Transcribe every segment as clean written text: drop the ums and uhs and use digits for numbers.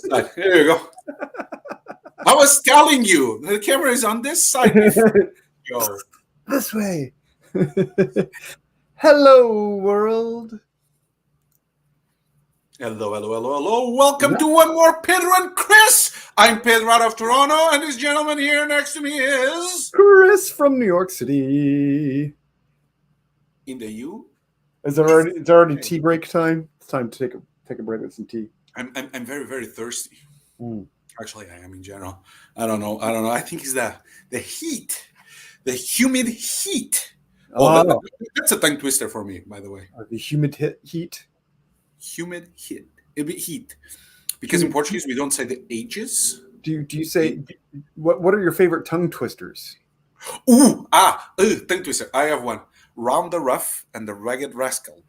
this side. There you go. I was telling you, the camera is on this side. Yo. This way. Hello, world. Hello. Welcome to one more Pedro and Chris. I'm Pedro out of Toronto, and this gentleman here next to me is Chris from New York City. in the U. It's already tea break time. It's time to take a break with some tea. I'm very, very thirsty. Mm. Actually, I am in general. I don't know. I think it's the heat, the humid heat. Oh, that's a tongue twister for me, by the way. The humid heat. Humid heat. It'd be heat, because in Portuguese we don't say the H's. Do you say what are your favorite tongue twisters? Tongue twister. I have one. Round the rough and the ragged rascal.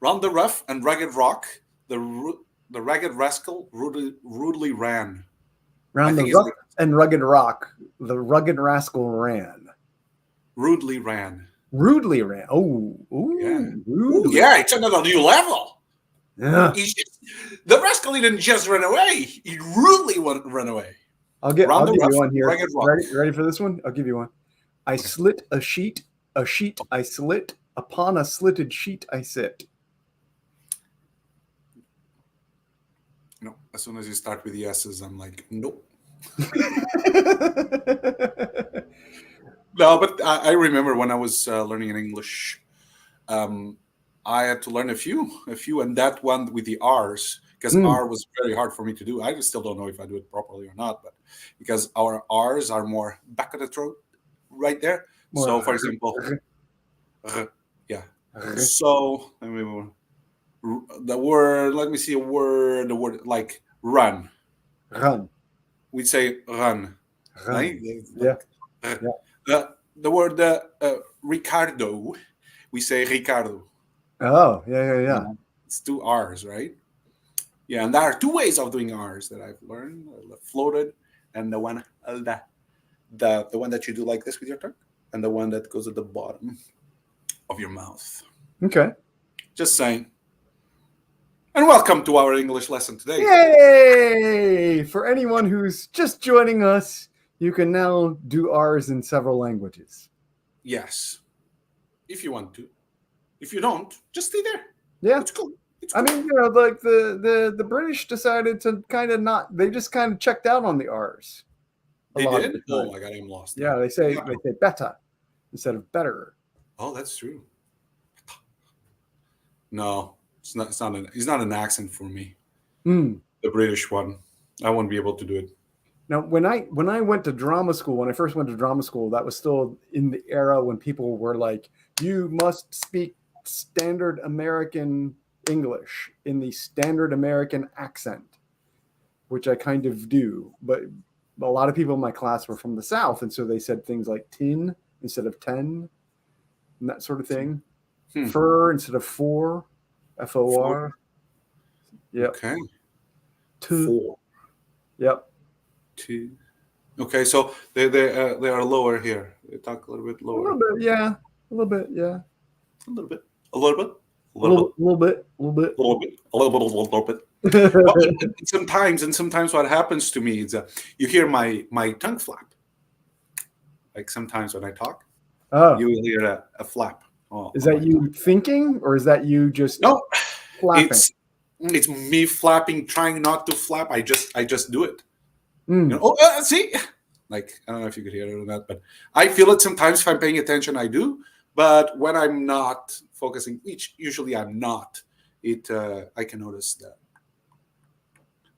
Round the rough and ragged rock. The ragged rascal rudely ran. Round the rough and rugged rock, the rugged rascal ran. Rudely ran. Rudely ran. Oh, yeah. Rudely. Yeah, it's another new level. Yeah. The rascal didn't just run away. He rudely ran away. I'll give you one here. Ready for this one? I'll give you one. I slit a sheet I slit, upon a slitted sheet I sit. No, as soon as you start with the S's, I'm like, nope. No, but I remember when I was learning in English, I had to learn a few, and that one with the R's, because R was very hard for me to do. I still don't know if I do it properly or not, but because our R's are more back of the throat, right there. More so, for example, yeah. So, I mean, the word. Let me see a word. The word like run. Run. We'd say run. Right? Yeah. The word Ricardo. We say Ricardo. Oh, yeah. It's two R's, right? Yeah, and there are two ways of doing R's that I've learned: floated, and the one the one that you do like this with your tongue, and the one that goes at the bottom of your mouth. Okay. Just saying. And welcome to our English lesson today. Yay! For anyone who's just joining us, you can now do R's in several languages. Yes. If you want to. If you don't, just stay there. Yeah. It's cool. I mean, like the British decided to kind of not, they just kind of checked out on the R's. They did? Oh my God, I'm lost. Yeah, they say better instead of better. Oh, that's true. No, it's not an accent for me. The British one. I won't be able to do it. Now, when I went to drama school, when I first went to drama school, that was still in the era when people were like, you must speak standard American English in the standard American accent, which I kind of do. But a lot of people in my class were from the South, and so they said things like tin instead of ten, and that sort of thing. Fur instead of for, F-O-R. Yep. Okay. Four. Yep. Two. Okay, so they are lower here. They talk a little bit lower. A little bit, yeah. A little bit, yeah. A little bit. A little bit. A little bit. Sometimes what happens to me is you hear my tongue flap. Like sometimes when I talk, you will hear a flap. Oh, is that you thinking, or is that you just flapping? It's me flapping, trying not to flap. I just do it. See, like I don't know if you could hear it or not, but I feel it sometimes if I'm paying attention. I do, but when I'm not focusing, which usually I'm not, I can notice that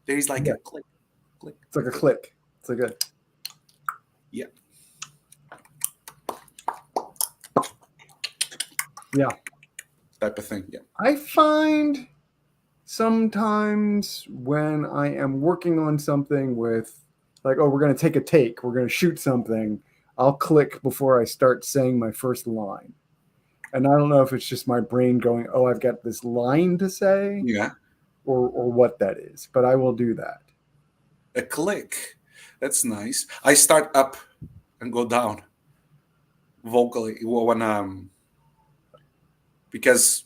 there is like a click. It's like a click. It's like a type of thing. Yeah, I find sometimes when I am working on something with, like, we're going to take a take, we're going to shoot something, I'll click before I start saying my first line. And I don't know if it's just my brain going, I've got this line to say, or what that is, but I will do that. A click. That's nice. I start up and go down vocally when because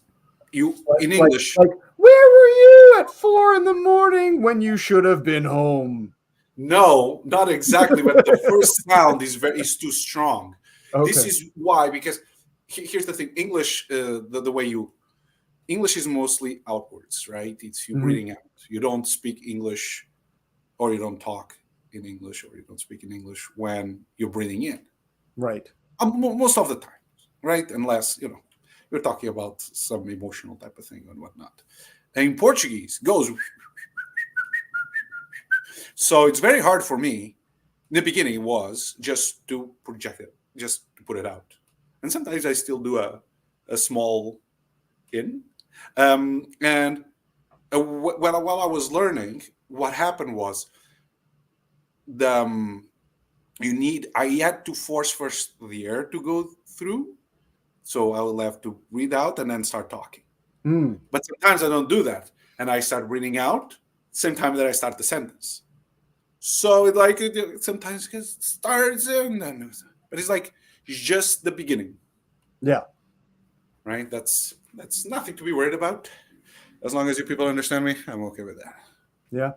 you in English. Like, where were you at 4 a.m. when you should have been home? No, not exactly. But the first sound is too strong. Okay. This is why, because here's the thing: English, the way English is mostly outwards, right? It's you breathing out. You don't speak English, or you don't talk in English, or you don't speak in English when you're breathing in. Right. Most of the time, right? Unless you're talking about some emotional type of thing and whatnot. And in Portuguese, goes. So it's very hard for me. In the beginning, was just to project it, just to put it out, and sometimes I still do a small in. And while I was learning, what happened was the I had to force first the air to go through, so I will have to breathe out and then start talking. But sometimes I don't do that, and I start breathing out same time that I start the sentence. So it sometimes it starts and then, but it's just the beginning. Yeah. Right. That's nothing to be worried about. As long as you people understand me, I'm okay with that. Yeah.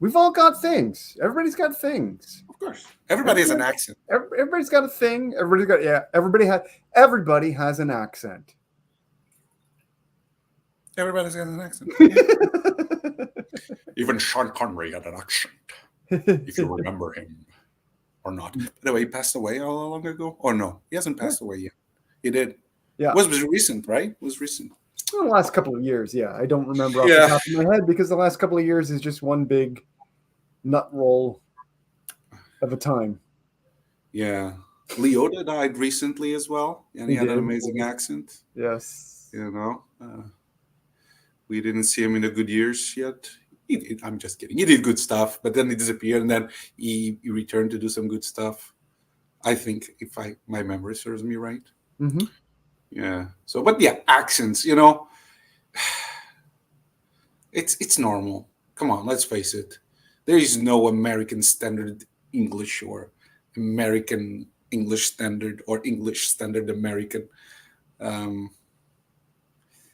We've all got things. Everybody's got things. Of course. Everybody has an accent. Everybody's got a thing. Everybody has an accent. Everybody's got an accent. Even Sean Connery had an accent, if you remember him or not. By the way, he passed away how long ago? Or no, he hasn't passed away yet. He did. Yeah. It was recent, right? It was recent. Well, the last couple of years, yeah. I don't remember off the top of my head because the last couple of years is just one big nut roll of a time. Yeah. Leota died recently as well, and he had an amazing accent. Yes. We didn't see him in the good years yet. I'm just kidding. He did good stuff, but then he disappeared, and then he returned to do some good stuff. I think, if my memory serves me right. Mm-hmm. Yeah. So, but yeah, accents. It's normal. Come on, let's face it. There is no American Standard English or American English Standard or English Standard American.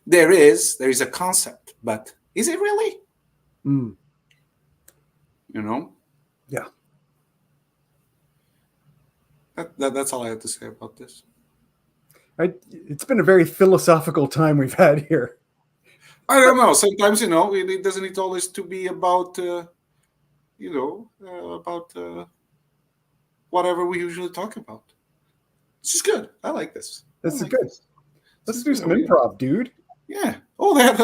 There is a concept, but is it really? Yeah. That's all I have to say about this. It's been a very philosophical time we've had here. I don't know. Sometimes it doesn't need always to be about whatever we usually talk about. This is good. I like this. This is good. Let's do some improv, dude. Yeah. Oh, they have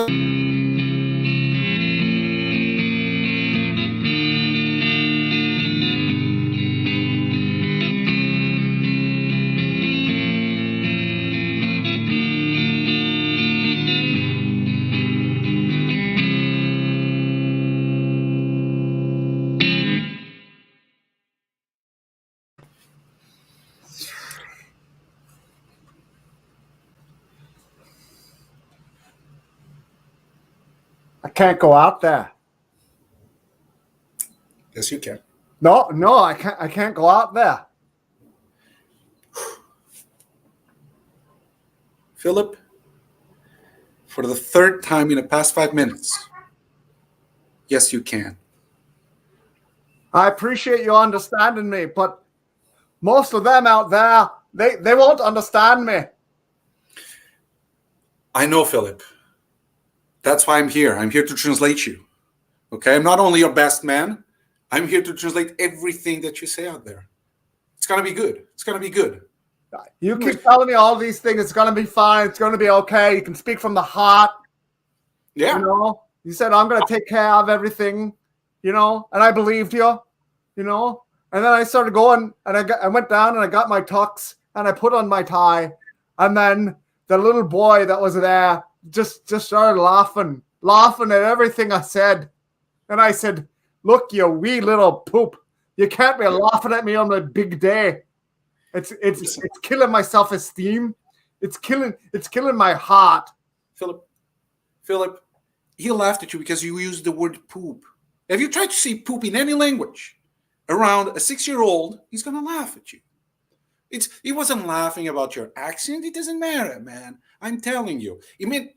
I can't go out there. Yes, you can. No, I can't go out there. Philip, for the third time in the past 5 minutes, yes, you can. I appreciate you understanding me, but most of them out there, they won't understand me. I know, Philip. That's why I'm here. I'm here to translate you. Okay? I'm not only your best man. I'm here to translate everything that you say out there. It's going to be good. It's going to be good. You keep telling me all these things. It's going to be fine. It's going to be okay. You can speak from the heart. Yeah. You said, I'm going to take care of everything, and I believed you, and then I started going and I went down and I got my tux and I put on my tie. And then the little boy that was there just started laughing at everything I said. And I said, look, you wee little poop. You can't be laughing at me on a big day. It's killing my self-esteem. It's killing my heart. Philip, he laughed at you because you used the word poop. Have you tried to say poop in any language around a 6-year-old? He's going to laugh at you. He wasn't laughing about your accent. It doesn't matter, man. I'm telling you. I mean,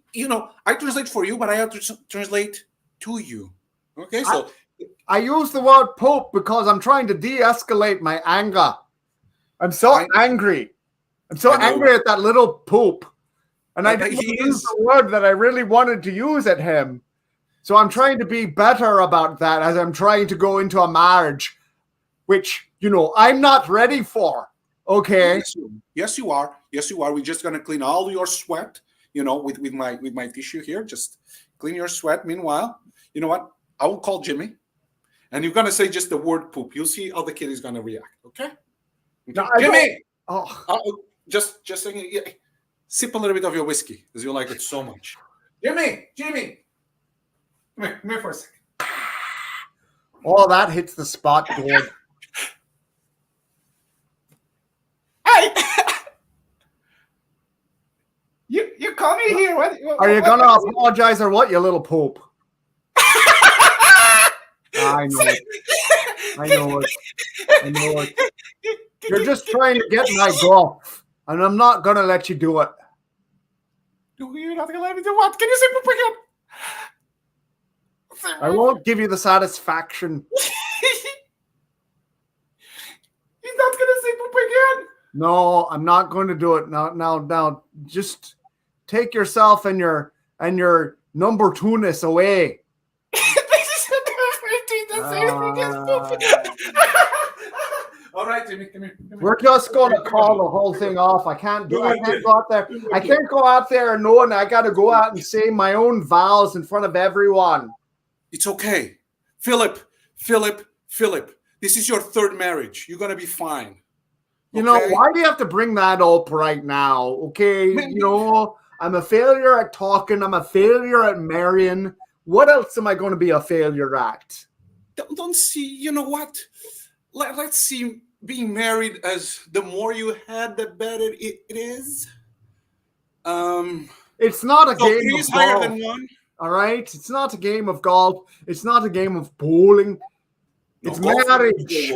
I translate for you, but I have to translate to you. Okay, so I use the word poop because I'm trying to de-escalate my anger. I'm so angry. I'm so angry at that little poop. And I didn't use the word that I really wanted to use at him. So I'm trying to be better about that as I'm trying to go into a marriage, which, I'm not ready for. Okay. Yes, you are. Yes, you are. We're just gonna clean all your sweat, with my tissue here. Just clean your sweat. Meanwhile, you know what? I will call Jimmy, and you're gonna say just the word poop. You'll see how the kid is gonna react. Okay? No, Jimmy. Just saying, sip a little bit of your whiskey because you like it so much. Jimmy. Come here for a second. Oh, that hits the spot good. You call me here. What are you gonna apologize or what, you little poop? I know it. You're just trying to get my golf, and I'm not gonna let you do it. You're not gonna let me do what? Can you say poop again? I won't give you the satisfaction. He's not gonna say poop again. No, I'm not going to do it. Now, just take yourself and your number two-ness away. All right, Jimmy, come here. We're just going to call the whole thing off. I can't go out there. I can't go out there knowing I got to go out and say my own vows in front of everyone. It's okay, Philip. This is your third marriage. You're gonna be fine. Why do you have to bring that up right now? Okay, I'm a failure at talking. I'm a failure at marrying. What else am I going to be a failure at? Don't see, you know what? Let's see being married as the more you had, the better it is. It's not a game three of is higher golf. Than one. All right? It's not a game of golf. It's not a game of bowling. It's marriage.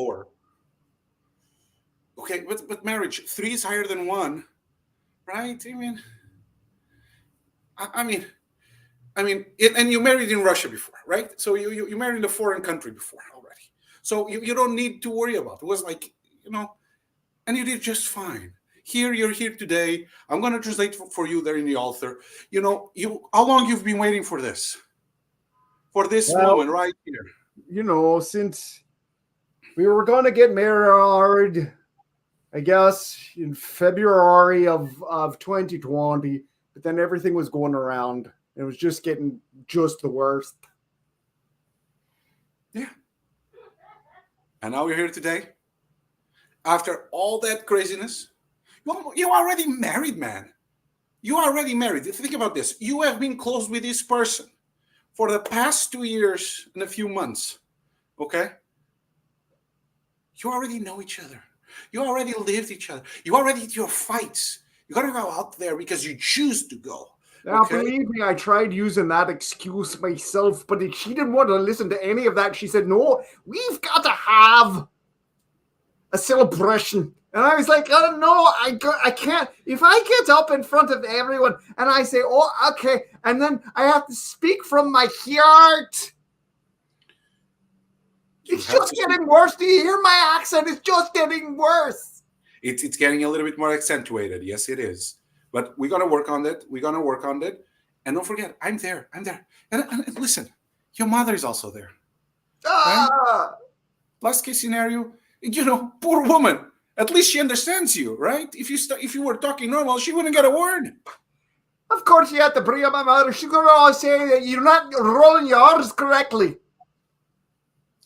Okay, but marriage, 3 is higher than 1, right? I mean, and you married in Russia before, right? So you married in a foreign country before already. So you don't need to worry about it. It was like, and you did just fine. You're here today. I'm going to translate for you there in the altar. How long you've been waiting for this? For this moment right here. Since we were going to get married, I guess, in February of 2020, but then everything was going around. It was just getting just the worst. Yeah. And now we're here today. After all that craziness, you're already married, man. You are already married. Think about this. You have been close with this person for the past 2 years and a few months. Okay? You already know each other. You already lived each other. You already did your fights. You got to go out there because you choose to go. Now, believe me, I tried using that excuse myself, but she didn't want to listen to any of that. She said, no, we've got to have a celebration. And I was like, oh, no, I can't. If I get up in front of everyone and I say, oh, okay, and then I have to speak from my heart. It's just getting worse. Do you hear my accent? It's just getting worse. It's getting a little bit more accentuated. Yes, it is. But we're going to work on it. And don't forget, I'm there. And listen, your mother is also there. Right? Last case scenario, poor woman. At least she understands you, right? If you were talking normal, she wouldn't get a word. Of course you have to bring up my mother. She's going to say that you're not rolling your R's correctly.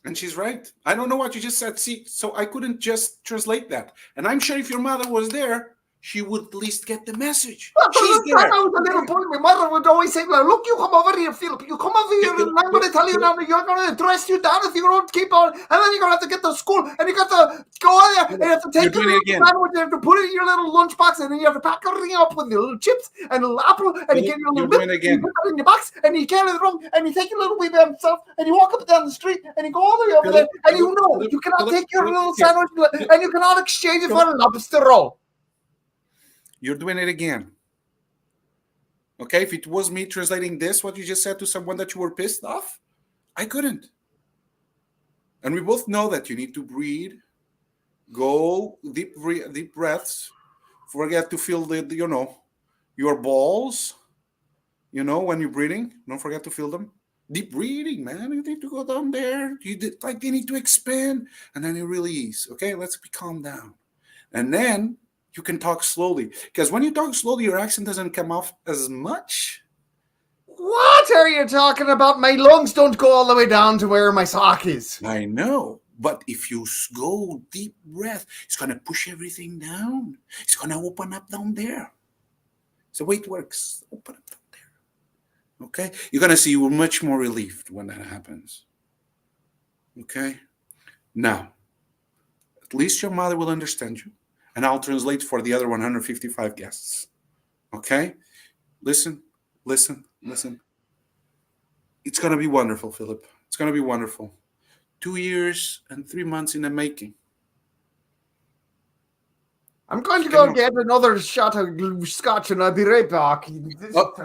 And she's right. I don't know what you just said. See, so I couldn't just translate that. And I'm sure if your mother was there, she would at least get the message. She's there. I was a little boy. My mother would always say, look, you come over here, Philip. You come over here and I'm going to tell you now that you're going to dress you down if you don't keep on, and then you're going to have to get to school, and you got to go there, and you have to take your little sandwich, you have to put it in your little lunchbox, and then you have to pack everything up with your little chips and a little apple, and you get your little bit, and you put that in your box, and you carry it around, and you take your little wee bit yourself, and you walk up and down the street, and you go all the way over there, and you know you cannot take your little sandwich, and you cannot exchange it for a lobster roll. You're doing it again. Okay, if it was me translating this, what you just said to someone that you were pissed off, I couldn't. And we both know that you need to breathe, go deep breaths, forget to feel your balls, when you're breathing, don't forget to feel them. Deep breathing, man. You need to go down there. They need to expand, and then you release. Okay, let's calm down. And then you can talk slowly. Because when you talk slowly, your accent doesn't come off as much. What are you talking about? My lungs don't go all the way down to where my sock is. I know. But if you go deep breath, it's going to push everything down. It's going to open up down there. It's the way it works. Open up down there. Okay? You're going to see you're much more relieved when that happens. Okay? Now, at least your mother will understand you. And I'll translate for the other 155 guests. Okay? Listen. It's going to be wonderful, Philip. It's going to be wonderful. 2 years and 3 months in the making. I'm going to go get another shot of scotch and I'll be right back.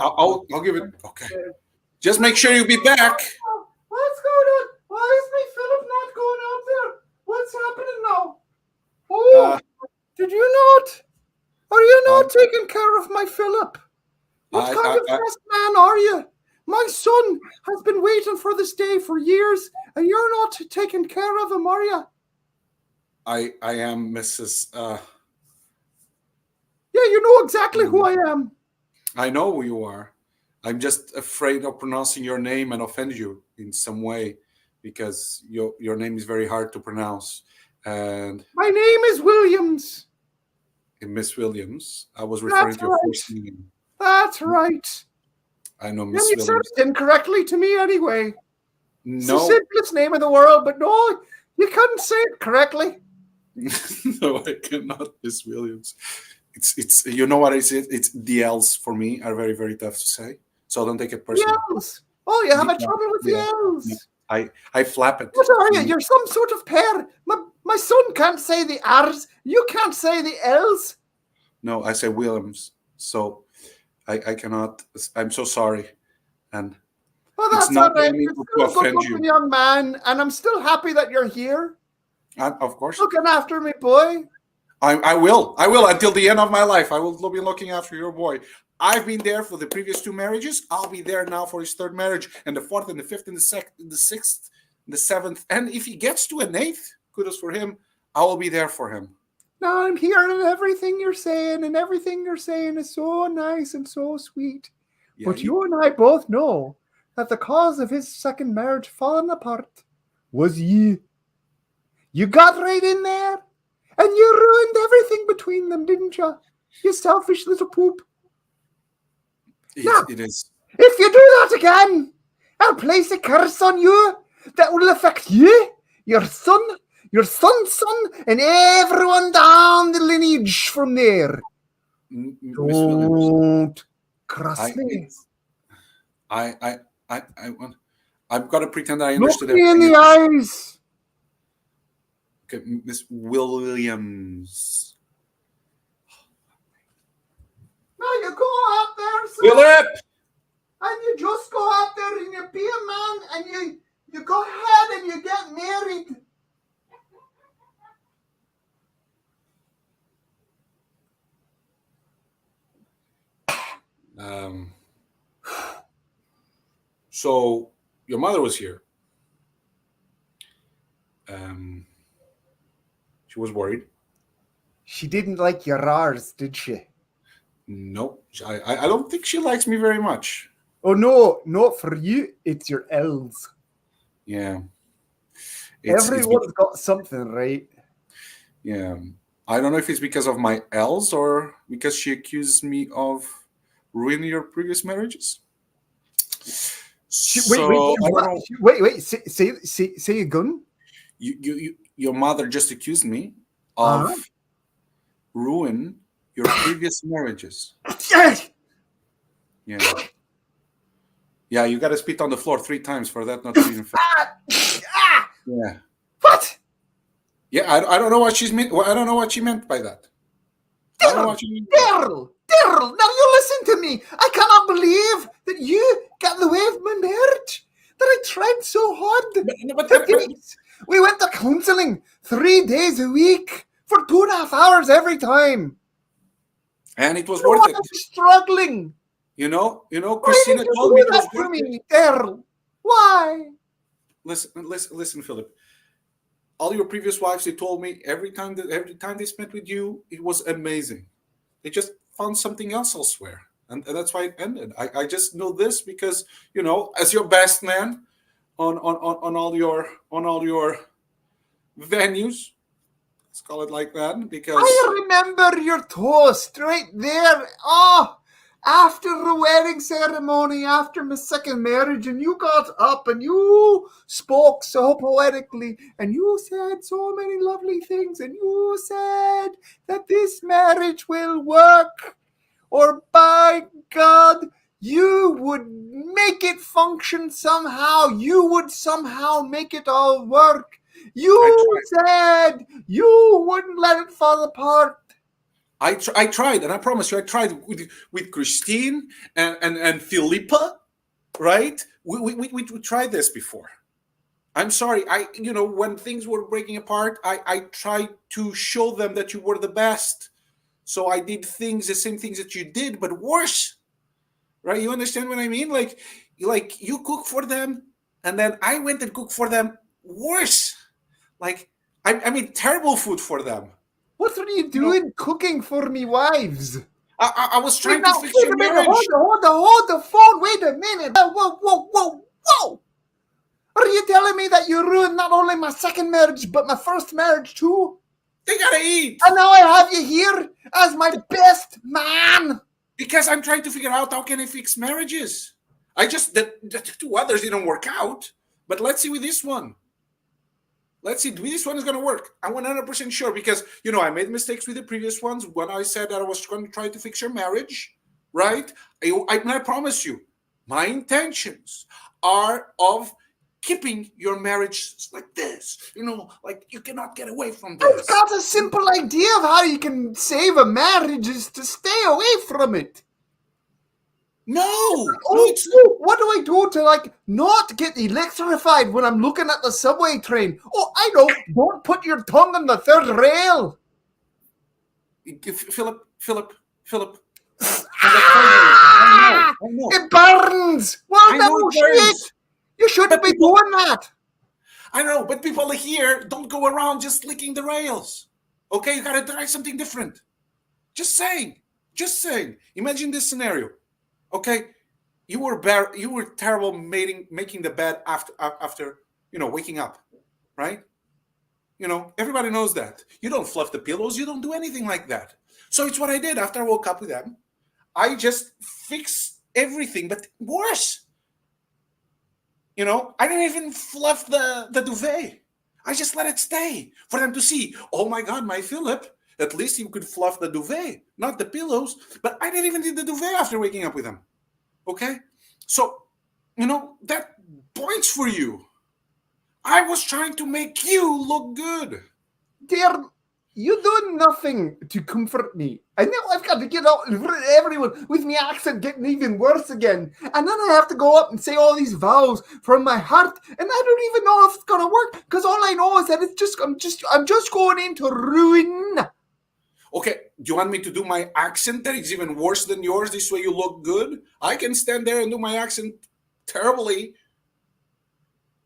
I'll give it. Okay. Just make sure you be back. What's going on? Why is my Philip not going out there? What's happening now? Oh, did you not? Are you not taking care of my Philip? What kind of best man are you? My son has been waiting for this day for years, and you're not taking care of him, are you? I am Mrs. Yeah, you know exactly who I am. I know who you are. I'm just afraid of pronouncing your name and offend you in some way because your name is very hard to pronounce. And my name is Williams. Miss Williams. I was referring to your first name. That's right. I know Miss Williams. You said it incorrectly to me anyway. No. It's the simplest name in the world, but no, you couldn't say it correctly. No, I cannot, Miss Williams. It's you know what I said? It's the L's for me are very, very tough to say. So don't take it personally. The L's. Oh, you have a trouble with the L's. Yeah. I flap it. What are you? You're some sort of pair. My son can't say the R's. You can't say the L's. No, I say Williams. So I cannot. I'm so sorry. And well, that's it's not all right. to offend you, young man, and I'm still happy that you're here. Of course. Looking after me, boy. I will until the end of my life. I will be looking after your boy. I've been there for the previous 2 marriages. I'll be there now for his 3rd marriage, and the 4th, and the 5th, and the 6th, the 7th. And if he gets to an 8th, kudos for him. I will be there for him. Now I'm hearing everything you're saying, and everything you're saying is so nice and so sweet. Yeah, but you and I both know that the cause of his 2nd marriage falling apart was you. You got right in there, and you ruined everything between them, didn't you? You selfish little poop. It is. If you do that again, I'll place a curse on you that will affect you, your son, your son's son, and everyone down the lineage from there. Don't cross me. I've got to pretend that I understood it. Look me in the eyes. Okay, Miss Williams. Now you go out there, sir. Philip! And you just go out there and you be a man and you go ahead and you get married. So your mother was here. She was worried. She didn't like your R's, did she? No, I don't think she likes me very much. Oh, no, not for you. It's your L's. Yeah. Everyone's got something, right? Yeah. I don't know if it's because of my L's or because she accused me of ruining your previous marriages. So I don't know. Wait. Say again. Your mother just accused me Uh-huh. of ruin your previous marriages. Yes. Yeah. Yeah, you got to spit on the floor 3 times for that not to be infected. Yeah. What? Yeah, I don't know what she's meant. I don't know what she meant by that. I don't know what she meant. Daryl, now you listen to me. I cannot believe that you got in the way of my marriage. That I tried so hard. We went to counseling 3 days a week for 2.5 hours every time. And it was worth it. I was struggling. You know, Why Christina did you told do me it that was to worth it. me, Daryl? Why? Listen, Philip. All your previous wives, they told me every time they spent with you, it was amazing. They just found something else elsewhere, and that's why it ended. I just know this because as your best man on all your venues, let's call it like that, because I remember your toast right there. Oh, after the wedding ceremony, after my second marriage, and you got up and you spoke so poetically, and you said so many lovely things, and you said that this marriage will work, or by God, you would make it function somehow. You would somehow make it all work. You said you wouldn't let it fall apart. I tried, and I promise you, I tried with Christine and Philippa, right? We tried this before. I'm sorry. When things were breaking apart, I tried to show them that you were the best. So I did the same things that you did, but worse, right? You understand what I mean? Like you cook for them, and then I went and cooked for them worse. Like I mean, terrible food for them. What are you doing cooking for me wives? I was trying to fix your marriage. Hold the phone. Wait a minute. Whoa. Are you telling me that you ruined not only my second marriage, but my first marriage too? They gotta eat. And now I have you here as my best man. Because I'm trying to figure out how can I fix marriages. The 2 others didn't work out. But let's see with this one. Let's see, this one is going to work. I'm 100% sure because, I made mistakes with the previous ones when I said that I was going to try to fix your marriage, right? I promise you, my intentions are of keeping your marriage like this. Like you cannot get away from this. I've got a simple idea of how you can save a marriage is to stay away from it. No. What do I do to not get electrified when I'm looking at the subway train? Oh, I know. Don't put your tongue on the third rail. Philip. I know. It burns. Well, no shit. You shouldn't be doing that. I know, but people here don't go around just licking the rails. Okay, you gotta try something different. Just saying. Imagine this scenario. Okay, you were terrible making the bed after waking up, right? Everybody knows that. You don't fluff the pillows. You don't do anything like that. So it's what I did after I woke up with them. I just fixed everything, but worse. I didn't even fluff the duvet. I just let it stay for them to see. Oh my God, my Philip. At least you could fluff the duvet, not the pillows. But I didn't even do the duvet after waking up with them. Okay? So, that points for you. I was trying to make you look good. Dear, you do nothing to comfort me. And now I've got to get out in front of everyone with my accent getting even worse again. And then I have to go up and say all these vows from my heart. And I don't even know if it's going to work. Because all I know is that I'm just going into ruin. Okay, do you want me to do my accent that is even worse than yours? This way you look good? I can stand there and do my accent terribly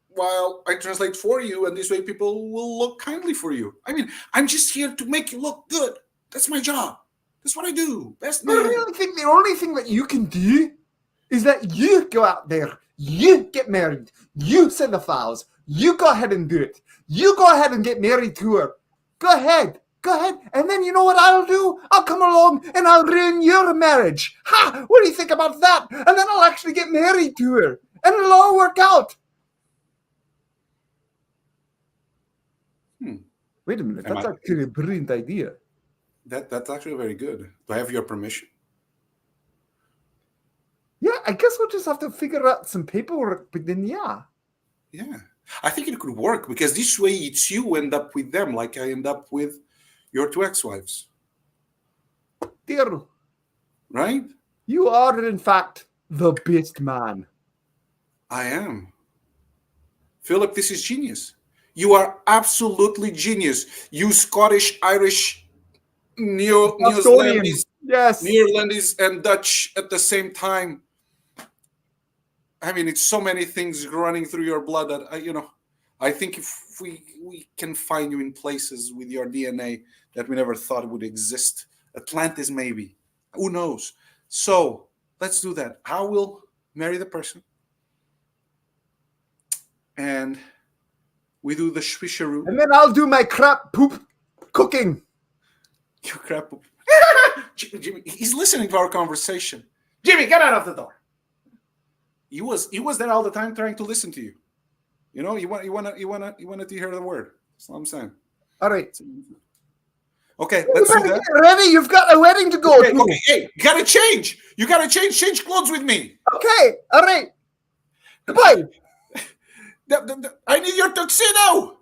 while I translate for you, and this way people will look kindly for you. I mean, I'm just here to make you look good. That's my job. That's what I do. Best man. I really think the only thing that you can do is that you go out there, you get married, you send the vows, you go ahead and do it. You go ahead and get married to her. Go ahead. And then you know what I'll do? I'll come along and I'll ruin your marriage. Ha! What do you think about that? And then I'll actually get married to her. and it'll all work out. Wait a minute. That's actually a brilliant idea. That's actually very good. Do I have your permission? Yeah, I guess we'll just have to figure out some paperwork, but then yeah. Yeah. I think it could work because this way it's you end up with them like I end up with your 2 ex-wives. Dear, right? You are, in fact, the best man. I am. Philip, this is genius. You are absolutely genius. You Scottish, Irish, New Zealandese, yes, Netherlands and Dutch at the same time. I mean, it's so many things running through your blood that I think if we can find you in places with your DNA that we never thought would exist. Atlantis, maybe. Who knows? So let's do that. I will marry the person, and we do the switcheroo. And then I'll do my crap poop cooking. You crap poop. Jimmy, he's listening to our conversation. Jimmy, get out of the door. He was there all the time trying to listen to you. You wanted to hear the word. That's what I'm saying. All right. Okay, let's do that. Get ready. You've got a wedding to go to. Okay, hey, you gotta change. You gotta change clothes with me. Okay, all right. Goodbye. I need your tuxedo.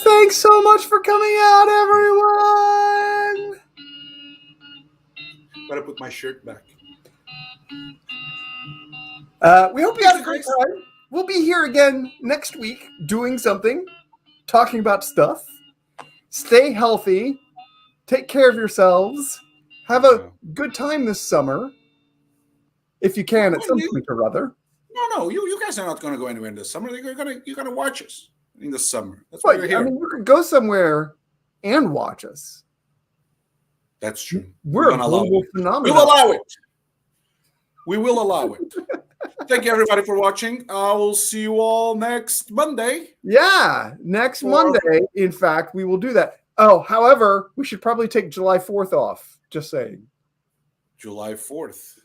Thanks so much for coming out, everyone. Gotta put my shirt back. We hope you had a great time. We'll be here again next week doing something, talking about stuff. Stay healthy. Take care of yourselves. Have a good time this summer. If you can, at some point or other. No, you guys are not going to go anywhere in the summer. You're gonna watch us in the summer. That's why you're here. I mean, you could go somewhere and watch us. That's true. We're a global phenomenon. We'll allow it. We will allow it. Thank you, everybody, for watching. I will see you all next Monday. Yeah, next Monday. In fact, we will do that. Oh, however, we should probably take July 4th off. Just saying. July 4th.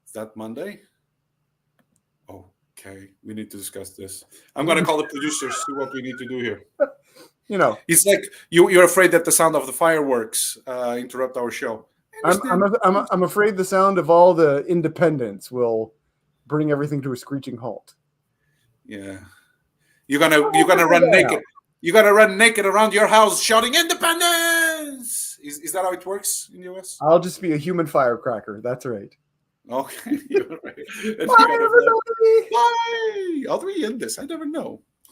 Is that Monday? Okay, we need to discuss this. I'm going to call the producers, see what we need to do here. It's like you're afraid that the sound of the fireworks interrupt our show. I'm afraid the sound of all the independents will bring everything to a screeching halt. Yeah, you're gonna run naked. You're gonna run naked around your house shouting "Independence!" Is that how it works in the US? I'll just be a human firecracker. That's right. Okay, you're right. Bye, everybody. Bye. How do we end this? I never know.